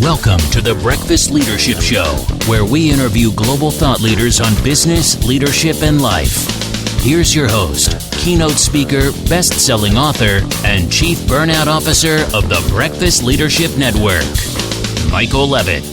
Welcome to the Breakfast Leadership Show, where we interview global thought leaders on business, leadership, and life. Here's your host, keynote speaker, best-selling author, and chief burnout officer of the Breakfast Leadership Network, Michael Levitt.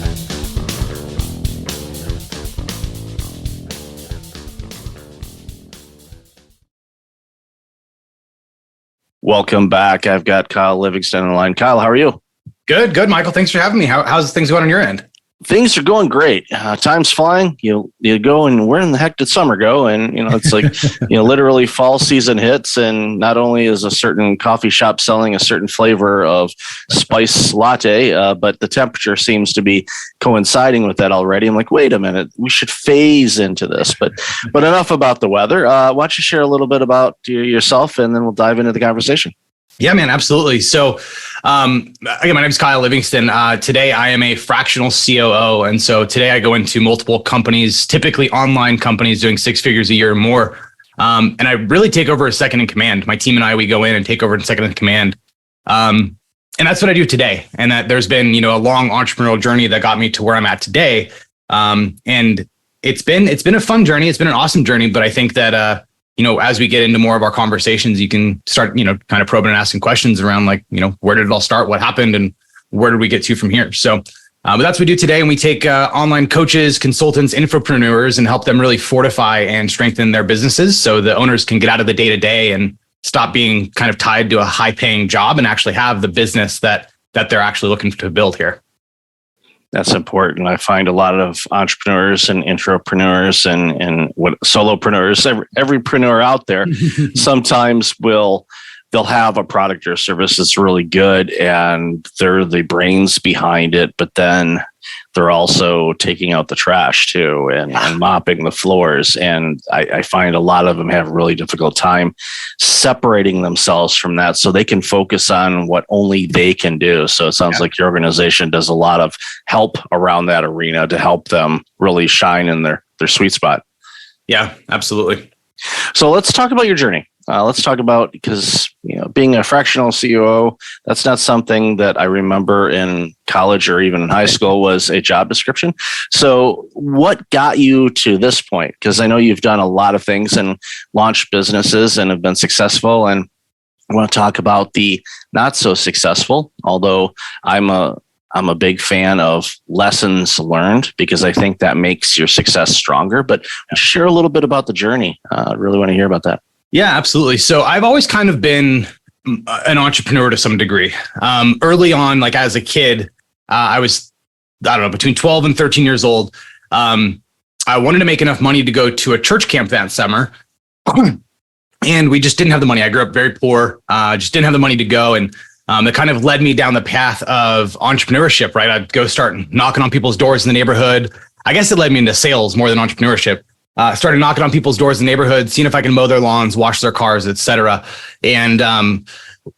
Welcome back. I've got Kyle Livingston on the line. Kyle, how are you? Good, Michael. Thanks for having me. How's things going on your end? Things are going great. Time's flying. You go, and where in the heck did summer go? And it's like literally fall season hits, and not only is a certain coffee shop selling a certain flavor of spice latte, but the temperature seems to be coinciding with that already. I'm like, wait a minute, we should phase into this. But enough about the weather. Why don't you share a little bit about yourself, and then we'll dive into the conversation. Yeah, man, absolutely. So, again, my name is Kyle Livingston. Today, I am a fractional COO. And so today I go into multiple companies, typically online companies doing six figures a year or more. And I really take over as second in command. My team and I, we go in and take over in second in command. And that's what I do today. And that there's been, a long entrepreneurial journey that got me to where I'm at today. And it's been a fun journey. It's been an awesome journey. But I think that, as we get into more of our conversations, you can start, kind of probing and asking questions around where did it all start? What happened? And where did we get to from here? So, but that's what we do today. And we take online coaches, consultants, infopreneurs, and help them really fortify and strengthen their businesses so the owners can get out of the day-to-day and stop being kind of tied to a high-paying job and actually have the business that they're actually looking to build here. That's important. I find a lot of entrepreneurs and intrapreneurs and what solopreneurs, everypreneur out there, sometimes they'll have a product or service that's really good and they're the brains behind it, but then they're also taking out the trash too and mopping the floors. And I find a lot of them have a really difficult time separating themselves from that so they can focus on what only they can do. So it sounds like your organization does a lot of help around that arena to help them really shine in their sweet spot. Yeah, absolutely. So let's talk about your journey. Let's talk about, because being a fractional COO, that's not something that I remember in college or even in high school was a job description. So what got you to this point? Because I know you've done a lot of things and launched businesses and have been successful. And I want to talk about the not so successful, although I'm a big fan of lessons learned because I think that makes your success stronger. But share a little bit about the journey. I really want to hear about that. Yeah, absolutely. So I've always kind of been an entrepreneur to some degree. Early on, like as a kid, I was, between 12 and 13 years old. I wanted to make enough money to go to a church camp that summer. And we just didn't have the money. I grew up very poor, just didn't have the money to go. And it kind of led me down the path of entrepreneurship, right? I'd go start knocking on people's doors in the neighborhood. I guess it led me into sales more than entrepreneurship. Started knocking on people's doors in the neighborhood, seeing if I can mow their lawns, wash their cars, etc. And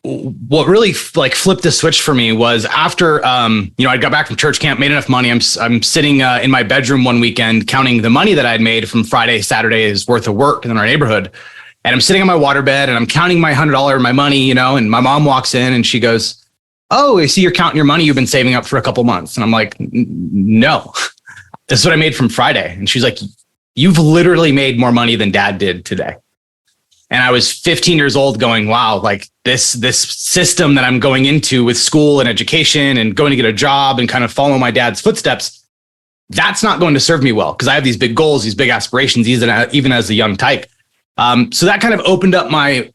what really flipped the switch for me was after I got back from church camp, made enough money. I'm sitting in my bedroom one weekend counting the money that I'd made from Friday, Saturday's worth of work in our neighborhood. And I'm sitting on my waterbed and I'm counting my $100 my money, and my mom walks in and she goes, "Oh, I see you're counting your money you've been saving up for a couple months." And I'm like, "No, this is what I made from Friday." And she's like, "You've literally made more money than Dad did today." And I was 15 years old going, wow, like this system that I'm going into with school and education and going to get a job and kind of follow my dad's footsteps, that's not going to serve me well because I have these big goals, these big aspirations, even as a young type. So that kind of opened up my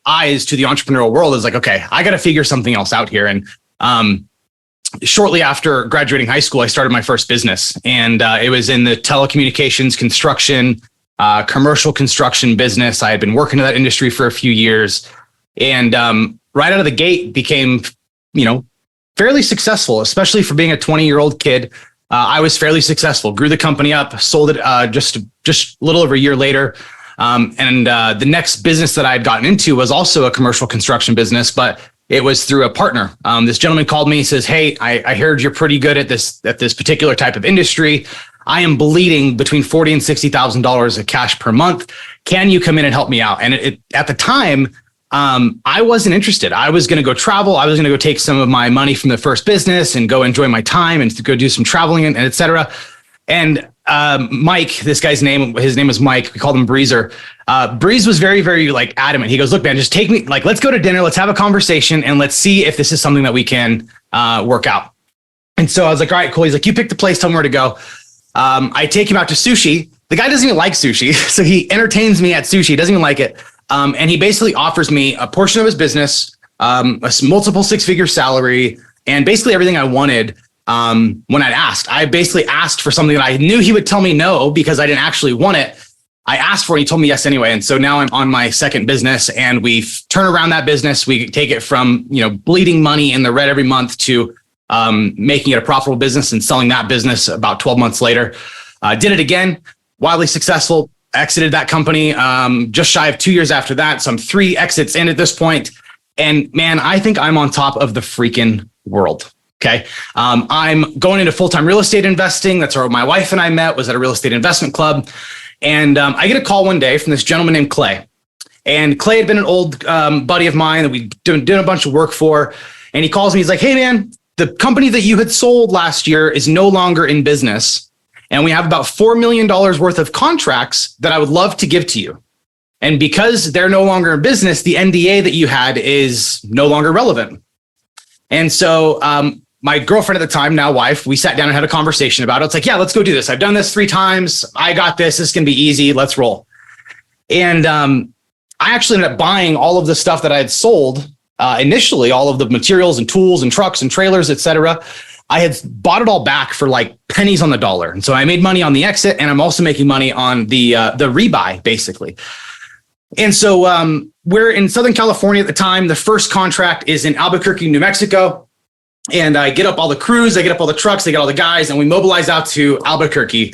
eyes to the entrepreneurial world. Is like, okay, I got to figure something else out here. And shortly after graduating high school, I started my first business, and it was in the telecommunications, construction, commercial construction business. I had been working in that industry for a few years, and right out of the gate became, fairly successul, especially for being a 20-year-old kid. I was fairly successful, grew the company up, sold it just a little over a year later. And the next business that I had gotten into was also a commercial construction business, but it was through a partner. This gentleman called me and says, "Hey, I heard you're pretty good at this particular type of industry. I am bleeding between $40,000 and $60,000 of cash per month. Can you come in and help me out?" And at the time, I wasn't interested. I was going to go travel. I was going to go take some of my money from the first business and go enjoy my time and to go do some traveling and et cetera. And Mike, this guy's name, his name was Mike. We called him Breezer. Breeze was very, very like adamant. He goes, look, man, just take me, like, let's go to dinner. Let's have a conversation and let's see if this is something that we can work out. And so I was like, all right, cool. He's like, you pick the place, tell me where to go. I take him out to sushi. The guy doesn't even like sushi. So he entertains me at sushi. He doesn't even like it. And he basically offers me a portion of his business, a multiple six-figure salary, and basically everything I wanted when I'd asked. I basically asked for something that I knew he would tell me no because I didn't actually want it. I asked for it. He told me yes anyway. And so now I'm on my second business and we turn around that business. We take it from, bleeding money in the red every month to making it a profitable business and selling that business about 12 months later. Did it again, wildly successful, exited that company just shy of 2 years after that. So I'm 3 exits in at this point. And man, I think I'm on top of the freaking world. Okay. I'm going into full-time real estate investing. That's where my wife and I met, was at a real estate investment club. And I get a call one day from this gentleman named Clay. And Clay had been an old buddy of mine that we did a bunch of work for. And he calls me. He's like, hey, man, the company that you had sold last year is no longer in business. And we have about $4 million worth of contracts that I would love to give to you. And because they're no longer in business, the NDA that you had is no longer relevant. And so my girlfriend at the time, now wife, we sat down and had a conversation about it. It's like, yeah, let's go do this. I've done this 3 times. I got this. This can be easy. Let's roll. And I actually ended up buying all of the stuff that I had sold initially, all of the materials and tools and trucks and trailers, et cetera. I had bought it all back for like pennies on the dollar. And so I made money on the exit and I'm also making money on the rebuy, basically. And so we're in Southern California at the time. The first contract is in Albuquerque, New Mexico. And I get up all the crews, I get up all the trucks, I get all the guys, and we mobilize out to Albuquerque.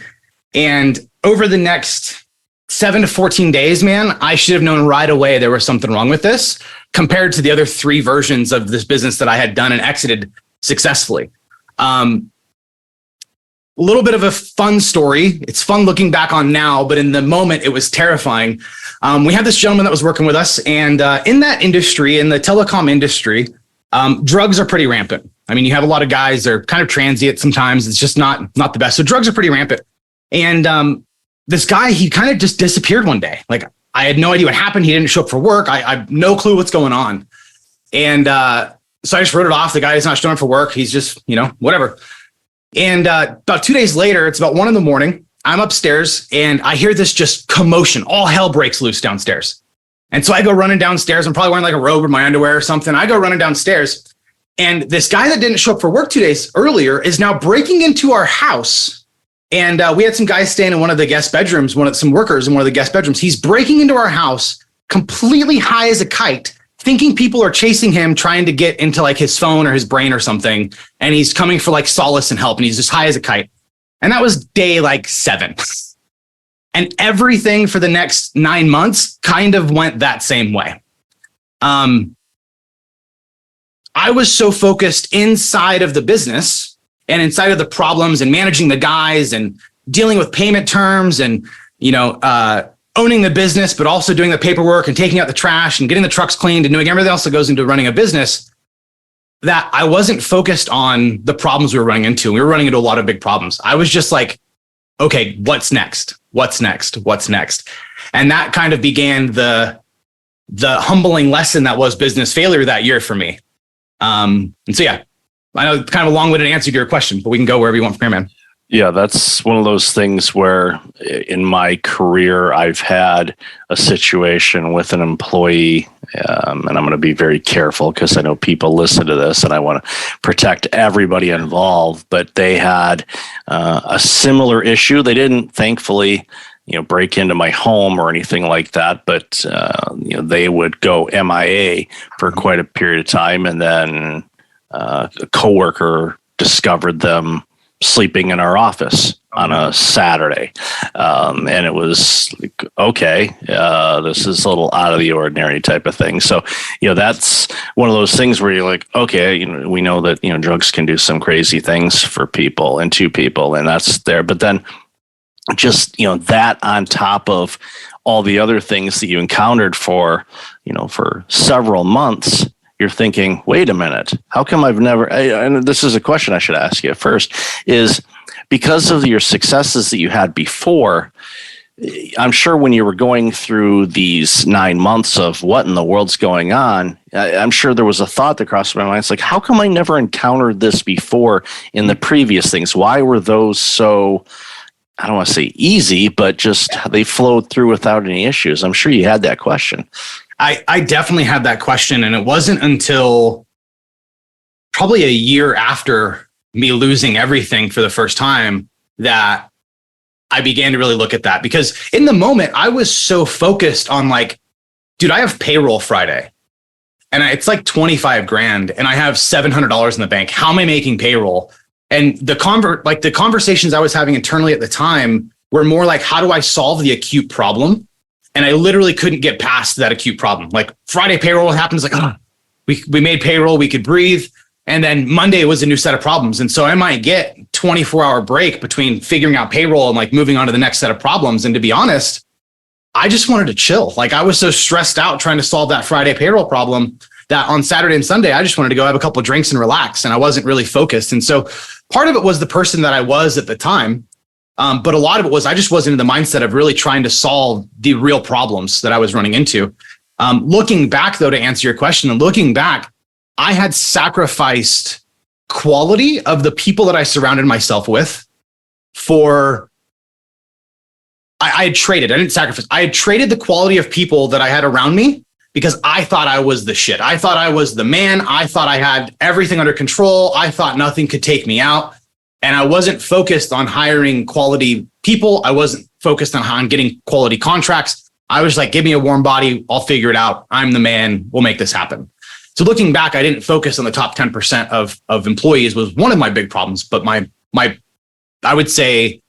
And over the next 7 to 14 days, man, I should have known right away there was something wrong with this compared to the other 3 versions of this business that I had done and exited successfully. A little bit of a fun story. It's fun looking back on now, but in the moment, it was terrifying. We had this gentleman that was working with us, and in that industry, in the telecom industry, drugs are pretty rampant. I mean, you have a lot of guys, they're kind of transient sometimes. It's just not the best. So drugs are pretty rampant. And this guy, he kind of just disappeared one day. Like, I had no idea what happened. He didn't show up for work. I have no clue what's going on. And so I just wrote it off. The guy is not showing up for work. He's just, whatever. And about 2 days later, it's about 1 a.m. I'm upstairs and I hear this just commotion. All hell breaks loose downstairs. And so I go running downstairs. I'm probably wearing like a robe or my underwear or something. I go running downstairs. And this guy that didn't show up for work 2 days earlier is now breaking into our house. And we had some guys staying in one of the guest bedrooms, some workers in one of the guest bedrooms. He's breaking into our house completely high as a kite, thinking people are chasing him, trying to get into like his phone or his brain or something. And he's coming for like solace and help. And he's just high as a kite. And that was day like 7. And everything for the next 9 months kind of went that same way. I was so focused inside of the business and inside of the problems and managing the guys and dealing with payment terms and, owning the business, but also doing the paperwork and taking out the trash and getting the trucks cleaned and doing everything else that goes into running a business, that I wasn't focused on the problems we were running into. We were running into a lot of big problems. I was just like, okay, what's next? What's next? What's next? And that kind of began the humbling lesson that was business failure that year for me. And so, yeah, I know kind of a long-winded answer to your question, but we can go wherever you want from here, man. Yeah, that's one of those things where in my career, I've had a situation with an employee, and I'm going to be very careful because I know people listen to this and I want to protect everybody involved, but they had a similar issue. They didn't, thankfully, break into my home or anything like that, but they would go MIA for quite a period of time, and then a coworker discovered them sleeping in our office on a Saturday. And it was like, okay, this is a little out of the ordinary type of thing. So, that's one of those things where you're like, okay, we know that, drugs can do some crazy things for people and to people, and that's there. But then just, that on top of all the other things that you encountered for several months, you're thinking, wait a minute, how come I've never, and this is a question I should ask you at first, is because of your successes that you had before, I'm sure when you were going through these 9 months of what in the world's going on, I'm sure there was a thought that crossed my mind. It's like, how come I never encountered this before in the previous things? Why were those so, I don't want to say easy, but just they flowed through without any issues? I'm sure you had that question. I definitely had that question. And it wasn't until probably a year after me losing everything for the first time that I began to really look at that. Because in the moment, I was so focused on like, dude, I have payroll Friday and it's like 25 grand and I have $700 in the bank. How am I making payroll? And the conversations I was having internally at the time were more like, how do I solve the acute problem? And I literally couldn't get past that acute problem. Like Friday payroll happens, like, we made payroll, we could breathe. And then Monday was a new set of problems. And so I might get 24-hour break between figuring out payroll and like moving on to the next set of problems. And to be honest, I just wanted to chill. Like I was so stressed out trying to solve that Friday payroll problem that on Saturday and Sunday, I just wanted to go have a couple of drinks and relax. And I wasn't really focused. And so part of it was the person that I was at the time. But a lot of it was I just wasn't in the mindset of really trying to solve the real problems that I was running into. Looking back, though, to answer your question, and looking back, I had sacrificed quality of the people that I surrounded myself with for, I had traded, I didn't sacrifice, I had traded the quality of people that I had around me because I thought I was the shit. I thought I was the man. I thought I had everything under control. I thought nothing could take me out. And I wasn't focused on hiring quality people. I wasn't focused on getting quality contracts. I was like, give me a warm body. I'll figure it out. I'm the man. We'll make this happen. So looking back, I didn't focus on the top 10% of employees was one of my big problems. But I would say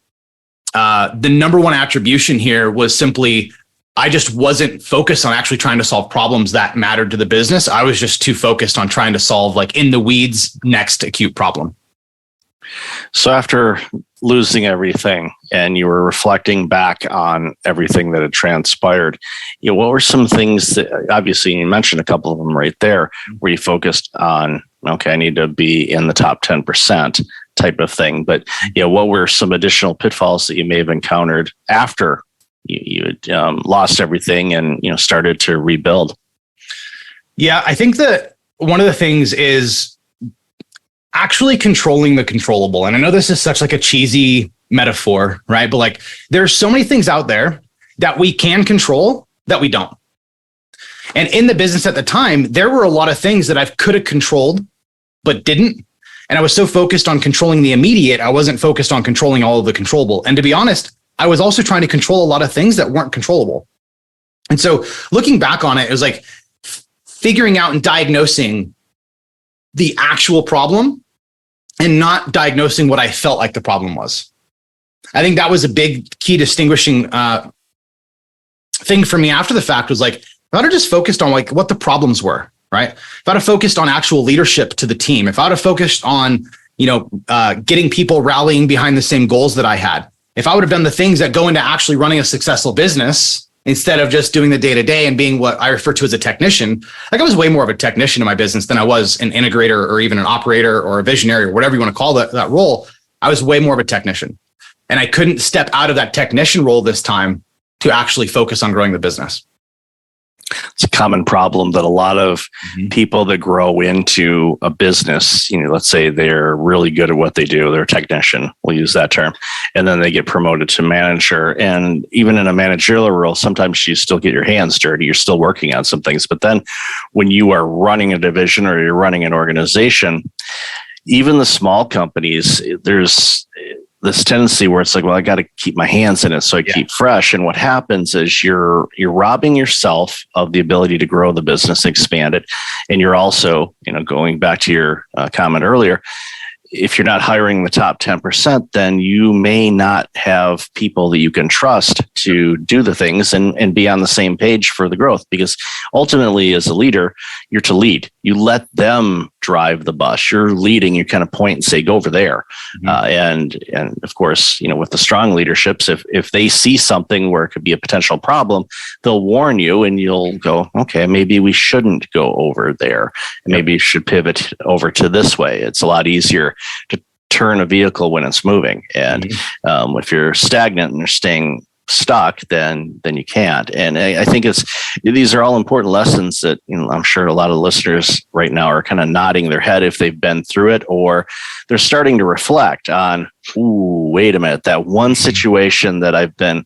the number one attribution here was simply, I just wasn't focused on actually trying to solve problems that mattered to the business. I was just too focused on trying to solve like in the weeds next acute problem. So after losing everything and you were reflecting back on everything that had transpired, what were some things that, obviously you mentioned a couple of them right there, where you focused on, okay, I need to be in the top 10% type of thing. But what were some additional pitfalls that you may have encountered after you had lost everything and started to rebuild? Yeah, I think that one of the things is actually controlling the controllable. And I know this is such like a cheesy metaphor, right? But like there's so many things out there that we can control that we don't. And in the business at the time, there were a lot of things that I could have controlled, but didn't. And I was so focused on controlling the immediate, I wasn't focused on controlling all of the controllable. And to be honest, I was also trying to control a lot of things that weren't controllable. And so looking back on it, it was like figuring out and diagnosing the actual problem and not diagnosing what I felt like the problem was. I think that was a big key distinguishing thing for me after the fact was like, if I'd have just focused on like what the problems were, right? If I'd have focused on actual leadership to the team, if I'd have focused on, getting people rallying behind the same goals that I had, if I would have done the things that go into actually running a successful business, instead of just doing the day-to-day and being what I refer to as a technician, like I was way more of a technician in my business than I was an integrator or even an operator or a visionary or whatever you want to call that role. I was way more of a technician. And I couldn't step out of that technician role this time to actually focus on growing the business. It's a common problem that a lot of people that grow into a business, let's say they're really good at what they do. They're a technician. We'll use that term. And then they get promoted to manager. And even in a managerial role, sometimes you still get your hands dirty. You're still working on some things. But then when you are running a division or you're running an organization, even the small companies, there's this tendency where it's like, well, I got to keep my hands in it so I keep fresh. And what happens is you're robbing yourself of the ability to grow the business, expand it. And you're also, going back to your comment earlier, if you're not hiring the top 10%, then you may not have people that you can trust to do the things and be on the same page for the growth. Because ultimately, as a leader, you're to lead. You let them drive the bus. You're leading, you kind of point and say, go over there. And of course, with the strong leaderships, if they see something where it could be a potential problem, they'll warn you and you'll go, okay, maybe we shouldn't go over there. Maybe you should pivot over to this way. It's a lot easier to turn a vehicle when it's moving. And if you're stagnant and you're staying stuck, then you can't. And I think these are all important lessons that I'm sure a lot of listeners right now are kind of nodding their head if they've been through it, or they're starting to reflect on, wait a minute, that one situation that I've been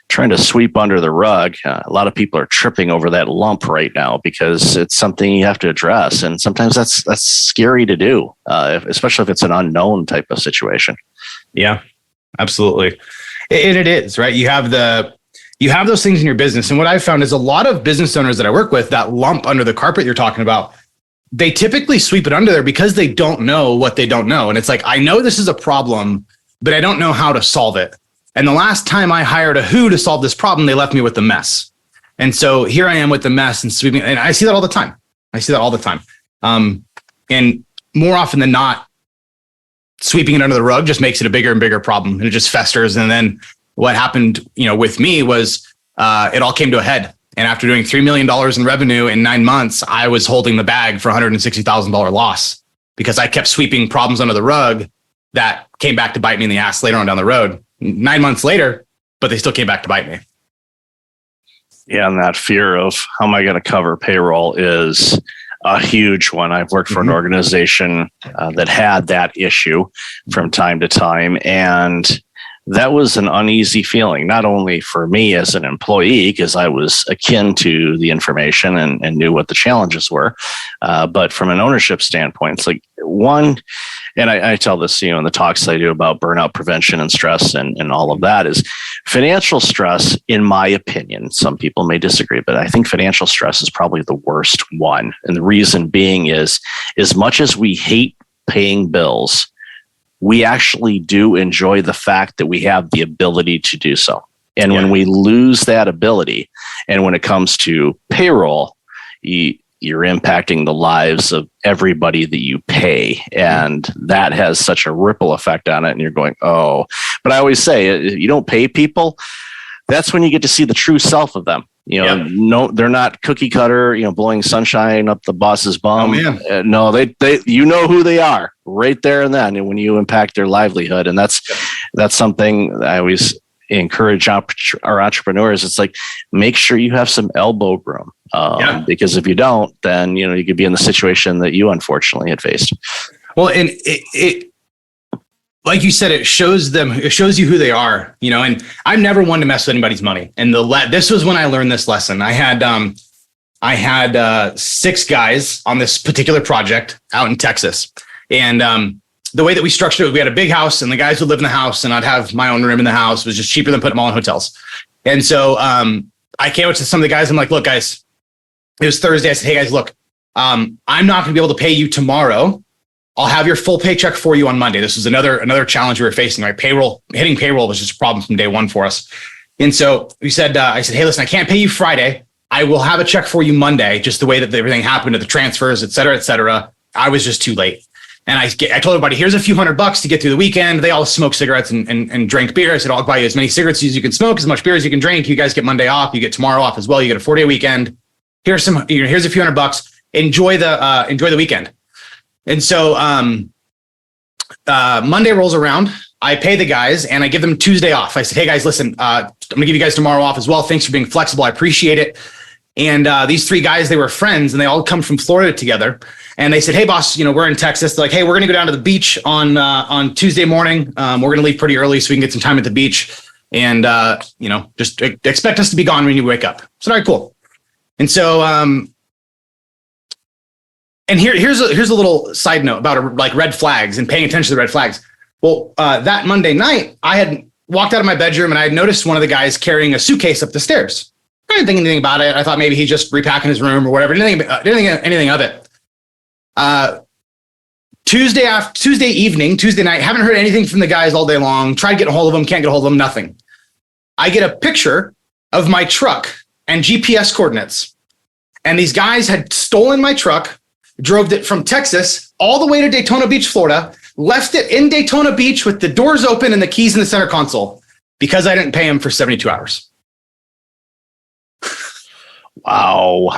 trying to sweep under the rug. A lot of people are tripping over that lump right now because it's something you have to address, and sometimes that's scary to do, especially if it's an unknown type of situation. Yeah, absolutely. And it is, right? You have those things in your business. And what I've found is a lot of business owners that I work with, that lump under the carpet you're talking about, they typically sweep it under there because they don't know what they don't know. And it's like, I know this is a problem, but I don't know how to solve it. And the last time I hired a who to solve this problem, they left me with the mess. And so here I am with the mess and sweeping. And I see that all the time. And more often than not, sweeping it under the rug just makes it a bigger and bigger problem, and it just festers. And then what happened, with me was it all came to a head. And after doing $3 million in revenue in 9 months, I was holding the bag for $160,000 loss because I kept sweeping problems under the rug that came back to bite me in the ass later on down the road. 9 months later, but they still came back to bite me. Yeah, and that fear of how am I going to cover payroll is a huge one. I've worked for an organization that had that issue from time to time. And that was an uneasy feeling, not only for me as an employee, because I was akin to the information and knew what the challenges were, but from an ownership standpoint, it's like one, and I tell this, in the talks I do about burnout prevention and stress and all of that, is financial stress, in my opinion, some people may disagree, but I think financial stress is probably the worst one. And the reason being is, as much as we hate paying bills, we actually do enjoy the fact that we have the ability to do so. And when we lose that ability, and when it comes to payroll, you're impacting the lives of everybody that you pay. And that has such a ripple effect on it. And you're going, oh, but I always say, if you don't pay people, that's when you get to see the true self of them. No, they're not cookie cutter, blowing sunshine up the boss's bum. No, they who they are right there and then. And when you impact their livelihood, and that's something I always encourage our entrepreneurs. It's like, make sure you have some elbow room, because if you don't, then you could be in the situation that you unfortunately had faced. Well, and it like you said, it shows you who they are, and I'm never one to mess with anybody's money. And this was when I learned this lesson. I had 6 guys on this particular project out in Texas. And the way that we structured it, we had a big house and the guys would live in the house and I'd have my own room in the house. It was just cheaper than putting them all in hotels. And so I came up to some of the guys. I'm like, look, guys, it was Thursday. I said, hey guys, look, I'm not going to be able to pay you tomorrow. I'll have your full paycheck for you on Monday. This was another challenge we were facing, right? Hitting payroll was just a problem from day one for us. And so I said, hey, listen, I can't pay you Friday. I will have a check for you Monday, just the way that everything happened to the transfers, et cetera, et cetera. I was just too late. And I told everybody, here's a few $100 to get through the weekend. They all smoke cigarettes and drink beer. I said, I'll buy you as many cigarettes as you can smoke, as much beer as you can drink. You guys get Monday off. You get tomorrow off as well. You get a 4-day weekend. Here's a few $100. Enjoy the weekend. And so Monday rolls around. I pay the guys and I give them Tuesday off. I said, hey guys, listen, I'm going to give you guys tomorrow off as well. Thanks for being flexible. I appreciate it. And these 3 guys, they were friends and they all come from Florida together. And they said, hey boss, we're in Texas. They're like, hey, we're going to go down to the beach on Tuesday morning. We're going to leave pretty early so we can get some time at the beach. And, just expect us to be gone when you wake up. So, all right, cool. And so, and here's a little side note about like red flags and paying attention to the red flags. Well, that Monday night, I had walked out of my bedroom and I had noticed one of the guys carrying a suitcase up the stairs. I didn't think anything about it. I thought maybe he's just repacking his room or whatever. Didn't think anything of it. Tuesday night, haven't heard anything from the guys all day long. Tried to get a hold of them, can't get a hold of them, nothing. I get a picture of my truck and GPS coordinates. And these guys had stolen my truck, drove it from Texas all the way to Daytona Beach, Florida, left it in Daytona Beach with the doors open and the keys in the center console because I didn't pay him for 72 hours. Wow.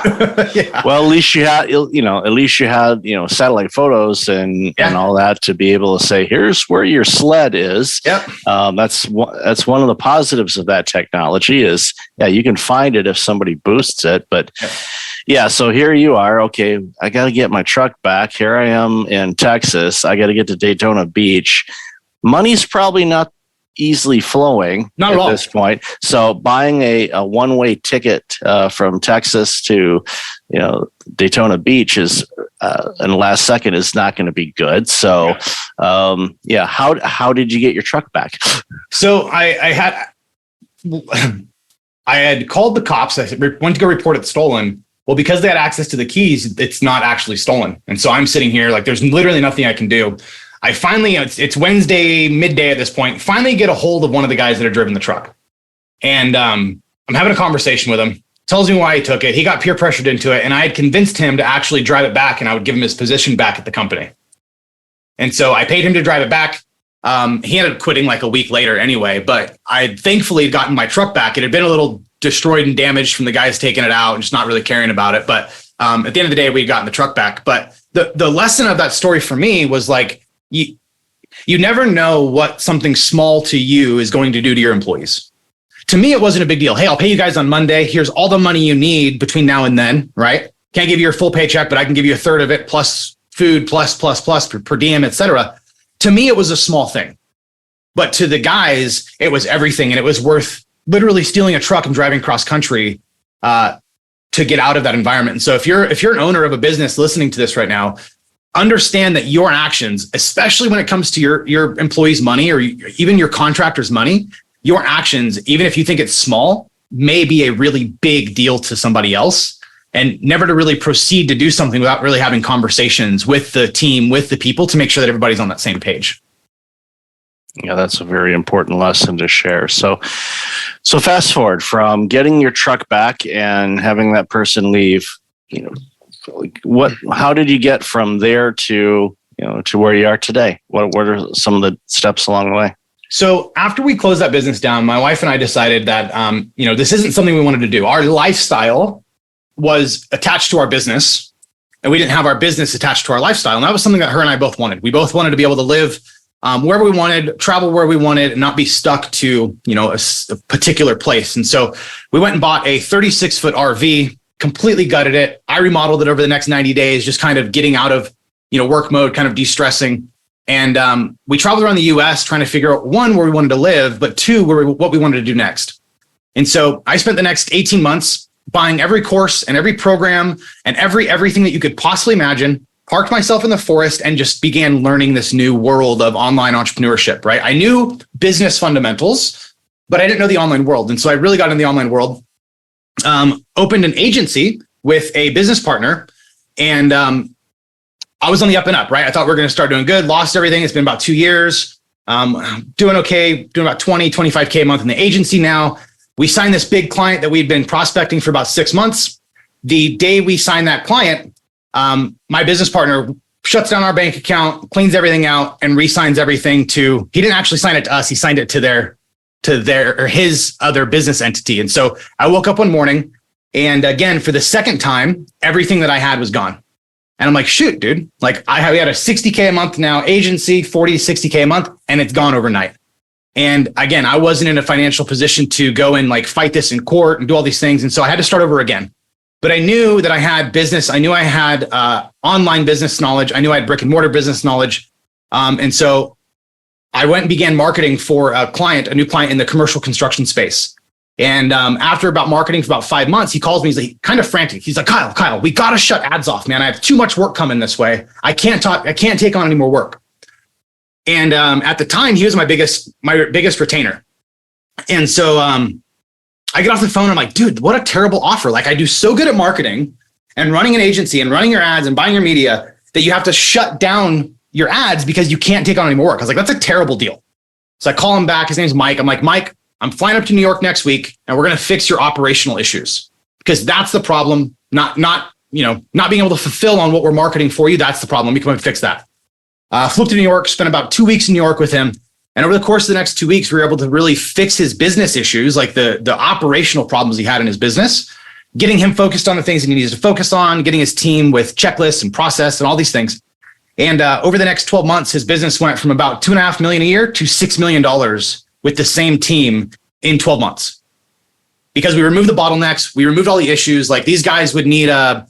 Yeah. Well, at least you had, satellite photos and all that to be able to say, here's where your sled is. Yep. That's one of the positives of that technology is, you can find it if somebody boosts it. But so here you are. Okay, I got to get my truck back. Here I am in Texas. I got to get to Daytona Beach. Money's probably not easily flowing at this point. So buying a one-way ticket from Texas to Daytona Beach is in the last second is not going to be good. So how did you get your truck back? So I had called the cops. I went to go report it stolen. Well, because they had access to the keys, it's not actually stolen. And so I'm sitting here like there's literally nothing I can do. I finally, it's Wednesday, midday at this point, finally get a hold of one of the guys that had driven the truck. And I'm having a conversation with him, tells me why he took it. He got peer pressured into it. And I had convinced him to actually drive it back and I would give him his position back at the company. And so I paid him to drive it back. He ended up quitting like a week later anyway, but I thankfully had gotten my truck back. It had been a little destroyed and damaged from the guys taking it out and just not really caring about it. But at the end of the day, we had gotten the truck back. But the lesson of that story for me was like, you never know what something small to you is going to do to your employees. To me, it wasn't a big deal. Hey, I'll pay you guys on Monday. Here's all the money you need between now and then, right? Can't give you your full paycheck, but I can give you a third of it plus food, plus per diem, et cetera. To me, it was a small thing. But to the guys, it was everything. And it was worth literally stealing a truck and driving cross country to get out of that environment. And so if you're an owner of a business listening to this right now, understand that your actions, especially when it comes to your employees' money or even your contractors' money, your actions, even if you think it's small, may be a really big deal to somebody else. And never to really proceed to do something without really having conversations with the team, with the people to make sure that everybody's on that same page. Yeah, that's a very important lesson to share. So fast forward from getting your truck back and having that person leave, how did you get from there to where you are today? What are some of the steps along the way? So after we closed that business down, my wife and I decided that, this isn't something we wanted to do. Our lifestyle was attached to our business and we didn't have our business attached to our lifestyle. And that was something that her and I both wanted. We both wanted to be able to live wherever we wanted, travel where we wanted, and not be stuck to, a particular place. And so we went and bought a 36-foot RV, completely gutted it. I remodeled it over the next 90 days, just kind of getting out of, work mode, kind of de-stressing. And we traveled around the US trying to figure out, one, where we wanted to live, but two, what we wanted to do next. And so I spent the next 18 months buying every course and every program and everything that you could possibly imagine, parked myself in the forest and just began learning this new world of online entrepreneurship, right? I knew business fundamentals, but I didn't know the online world. And so I really got in the online world, opened an agency with a business partner, and I was on the up and up, right? I thought we were going to start doing good, lost everything. It's been about 2 years, doing okay, doing about 20, 25K a month in the agency now. We signed this big client that we'd been prospecting for about 6 months. The day we signed that client, my business partner shuts down our bank account, cleans everything out, and re-signs everything to, he didn't actually sign it to us. He signed it to his other business entity. And so I woke up one morning and again, for the second time, everything that I had was gone. And I'm like, shoot, dude, like we had a 60K a month now agency, 40 to 60K a month, and it's gone overnight. And again, I wasn't in a financial position to go and like fight this in court and do all these things. And so I had to start over again. But I knew that I had business. I knew I had online business knowledge. I knew I had brick and mortar business knowledge. And so I went and began marketing for a new client in the commercial construction space. And after about marketing for about 5 months, he calls me. He's like, kind of frantic. He's like, Kyle, we got to shut ads off, man. I have too much work coming this way. I can't take on any more work. And at the time, he was my biggest retainer. And so I get off the phone. I'm like, dude, what a terrible offer. Like, I do so good at marketing and running an agency and running your ads and buying your media that you have to shut down your ads because you can't take on any more work. I was like, that's a terrible deal. So I call him back. His name's Mike. I'm like, Mike, I'm flying up to New York next week and we're going to fix your operational issues because that's the problem. Not not being able to fulfill on what we're marketing for you. That's the problem. Let me come and fix that. Flew to New York, spent about 2 weeks in New York with him. And over the course of the next 2 weeks, we were able to really fix his business issues, like the operational problems he had in his business, getting him focused on the things he needed to focus on, getting his team with checklists and process and all these things. And over the next 12 months, his business went from about $2.5 million a year to $6 million with the same team in 12 months. Because we removed the bottlenecks, we removed all the issues. Like these guys would need a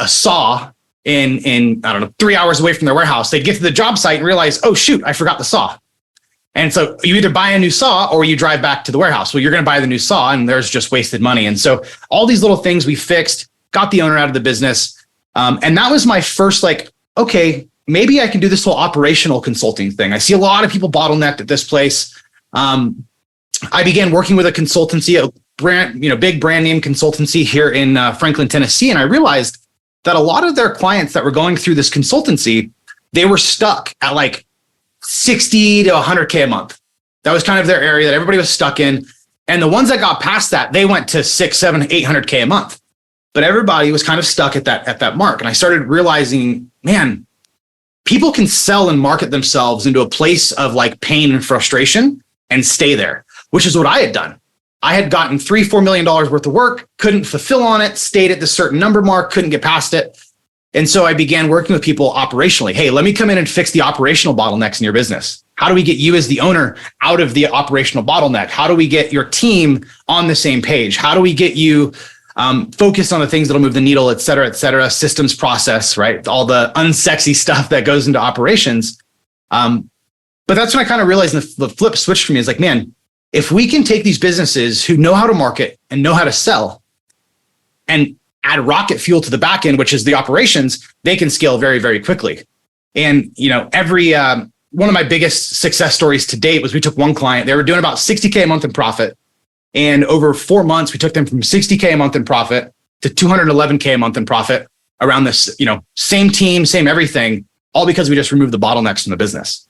saw in I don't know, 3 hours away from their warehouse. They'd get to the job site and realize, oh shoot, I forgot the saw. And so you either buy a new saw or you drive back to the warehouse. Well, you're going to buy the new saw and there's just wasted money. And so all these little things we fixed, got the owner out of the business. And that was my first okay, maybe I can do this whole operational consulting thing. I see a lot of people bottlenecked at this place. I began working with a consultancy, a big brand name consultancy here in Franklin, Tennessee. And I realized that a lot of their clients that were going through this consultancy, they were stuck at 60 to 100K a month. That was kind of their area that everybody was stuck in. And the ones that got past that, they went to 6, 7, 800K a month. But everybody was kind of stuck at that mark. And I started realizing, man, people can sell and market themselves into a place of pain and frustration and stay there, which is what I had done. I had gotten $3-4 million worth of work, couldn't fulfill on it, stayed at the certain number mark, couldn't get past it. And so I began working with people operationally. Hey, let me come in and fix the operational bottlenecks in your business. How do we get you as the owner out of the operational bottleneck? How do we get your team on the same page? How do we get you focused on the things that'll move the needle, et cetera, systems, process, right? All the unsexy stuff that goes into operations. But that's when I kind of realized the flip switched for me. Is man, if we can take these businesses who know how to market and know how to sell and add rocket fuel to the back end, which is the operations, they can scale very, very quickly. And, every one of my biggest success stories to date was we took one client, they were doing about 60K a month in profit. And over 4 months, we took them from 60K a month in profit to 211K a month in profit around this, same team, same everything, all because we just removed the bottlenecks from the business.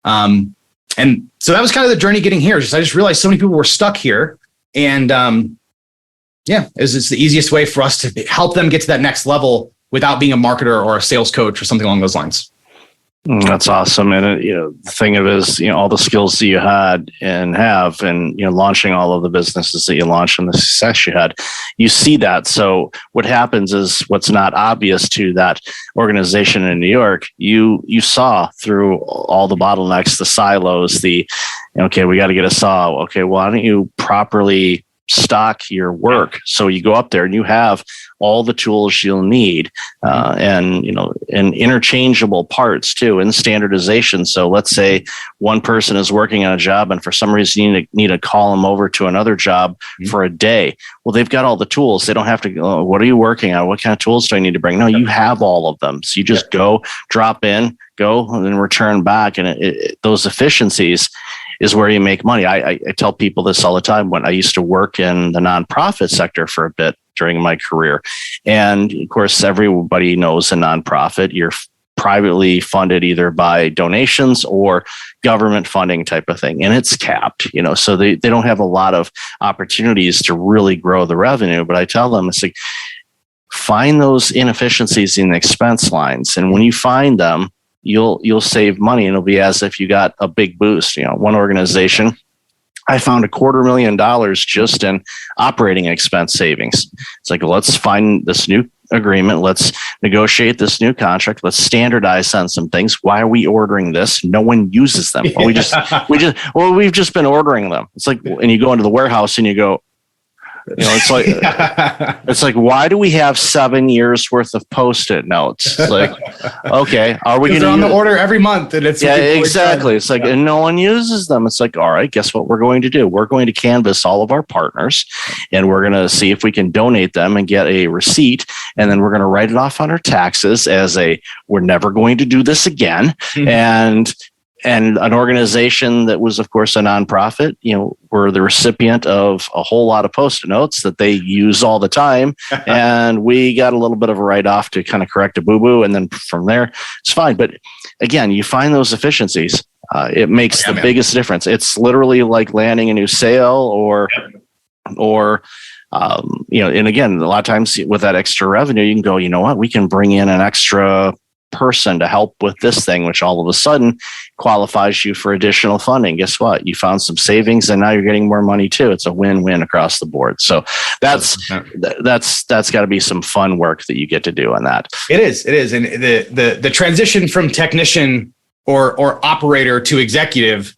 And so that was kind of the journey getting here. I just realized so many people were stuck here. And it's the easiest way for us to help them get to that next level without being a marketer or a sales coach or something along those lines. That's awesome. And the thing of it is, all the skills that you had and have, and launching all of the businesses that you launched and the success you had, you see that. So what happens is what's not obvious to that organization in New York, you saw through all the bottlenecks, the silos, okay, we got to get a saw. Okay, why don't you properly stock your work? So you go up there and you have all the tools you'll need, and interchangeable parts too, and standardization. So let's say one person is working on a job and for some reason you need to call them over to another job for a day. Well, they've got all the tools. They don't have to go, what are you working on? What kind of tools do I need to bring? No, you have all of them. So you just go, drop in, go, and then return back. And those efficiencies is where you make money. I tell people this all the time. When I used to work in the nonprofit sector for a bit during my career, and of course, everybody knows a nonprofit, you're privately funded either by donations or government funding type of thing, and it's capped. So they don't have a lot of opportunities to really grow the revenue. But I tell them, it's find those inefficiencies in the expense lines, and when you find them, you'll save money, and it'll be as if you got a big boost. One organization, I found $250,000 just in operating expense savings. It's let's find this new agreement. Let's negotiate this new contract. Let's standardize on some things. Why are we ordering this? No one uses them. Well, we've just been ordering them. It's and you go into the warehouse and you go, it's why do we have 7 years worth of Post-it notes? It's okay, are we going to on the order every month? And it's exactly. It's and no one uses them. It's all right, guess what we're going to do? We're going to canvass all of our partners, and we're going to see if we can donate them and get a receipt, and then we're going to write it off on our taxes as we're never going to do this again. Mm-hmm. And an organization that was, of course, a nonprofit, were the recipient of a whole lot of Post-it notes that they use all the time. And we got a little bit of a write-off to kind of correct a boo-boo. And then from there, it's fine. But again, you find those efficiencies. It makes the biggest difference. It's literally like landing a new sale or And again, a lot of times with that extra revenue, you can go, you know what, we can bring in an extra person to help with this thing, which all of a sudden qualifies you for additional funding. Guess what? You found some savings and now you're getting more money too. It's a win-win across the board. So that's got to be some fun work that you get to do on that. It is. And the transition from technician or operator to executive,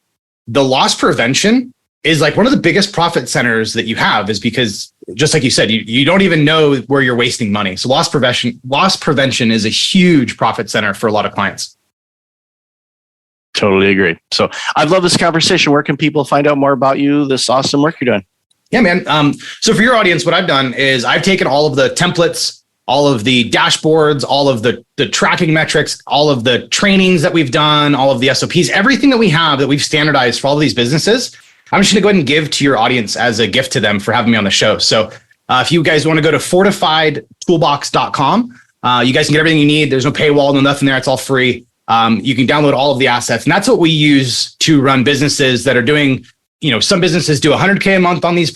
the loss prevention is like one of the biggest profit centers that you have, is because, just like you said, you don't even know where you're wasting money. So loss prevention is a huge profit center for a lot of clients. Totally agree. So I've loved this conversation. Where can people find out more about you, this awesome work you're doing? Yeah, man. So for your audience, what I've done is I've taken all of the templates, all of the dashboards, all of the tracking metrics, all of the trainings that we've done, all of the SOPs, everything that we have that we've standardized for all of these businesses. I'm just going to go ahead and give to your audience as a gift to them for having me on the show. So if you guys want to go to fortifiedtoolbox.com, you guys can get everything you need. There's no paywall, no nothing there. It's all free. You can download all of the assets. And that's what we use to run businesses that are doing, some businesses do $100K a month on these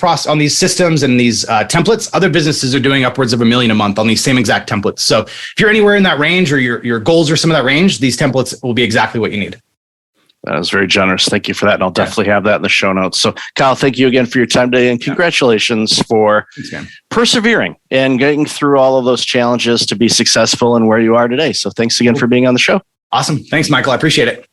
systems and these templates. Other businesses are doing upwards of $1 million a month on these same exact templates. So if you're anywhere in that range, or your goals are some of that range, these templates will be exactly what you need. That was very generous. Thank you for that. And I'll definitely have that in the show notes. So Kyle, thank you again for your time today, and congratulations for persevering and getting through all of those challenges to be successful in where you are today. So thanks again for being on the show. Awesome. Thanks, Michael. I appreciate it.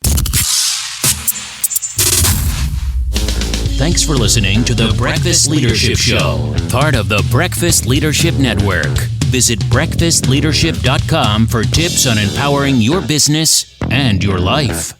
Thanks for listening to the Breakfast Leadership Show, part of the Breakfast Leadership Network. Visit breakfastleadership.com for tips on empowering your business and your life.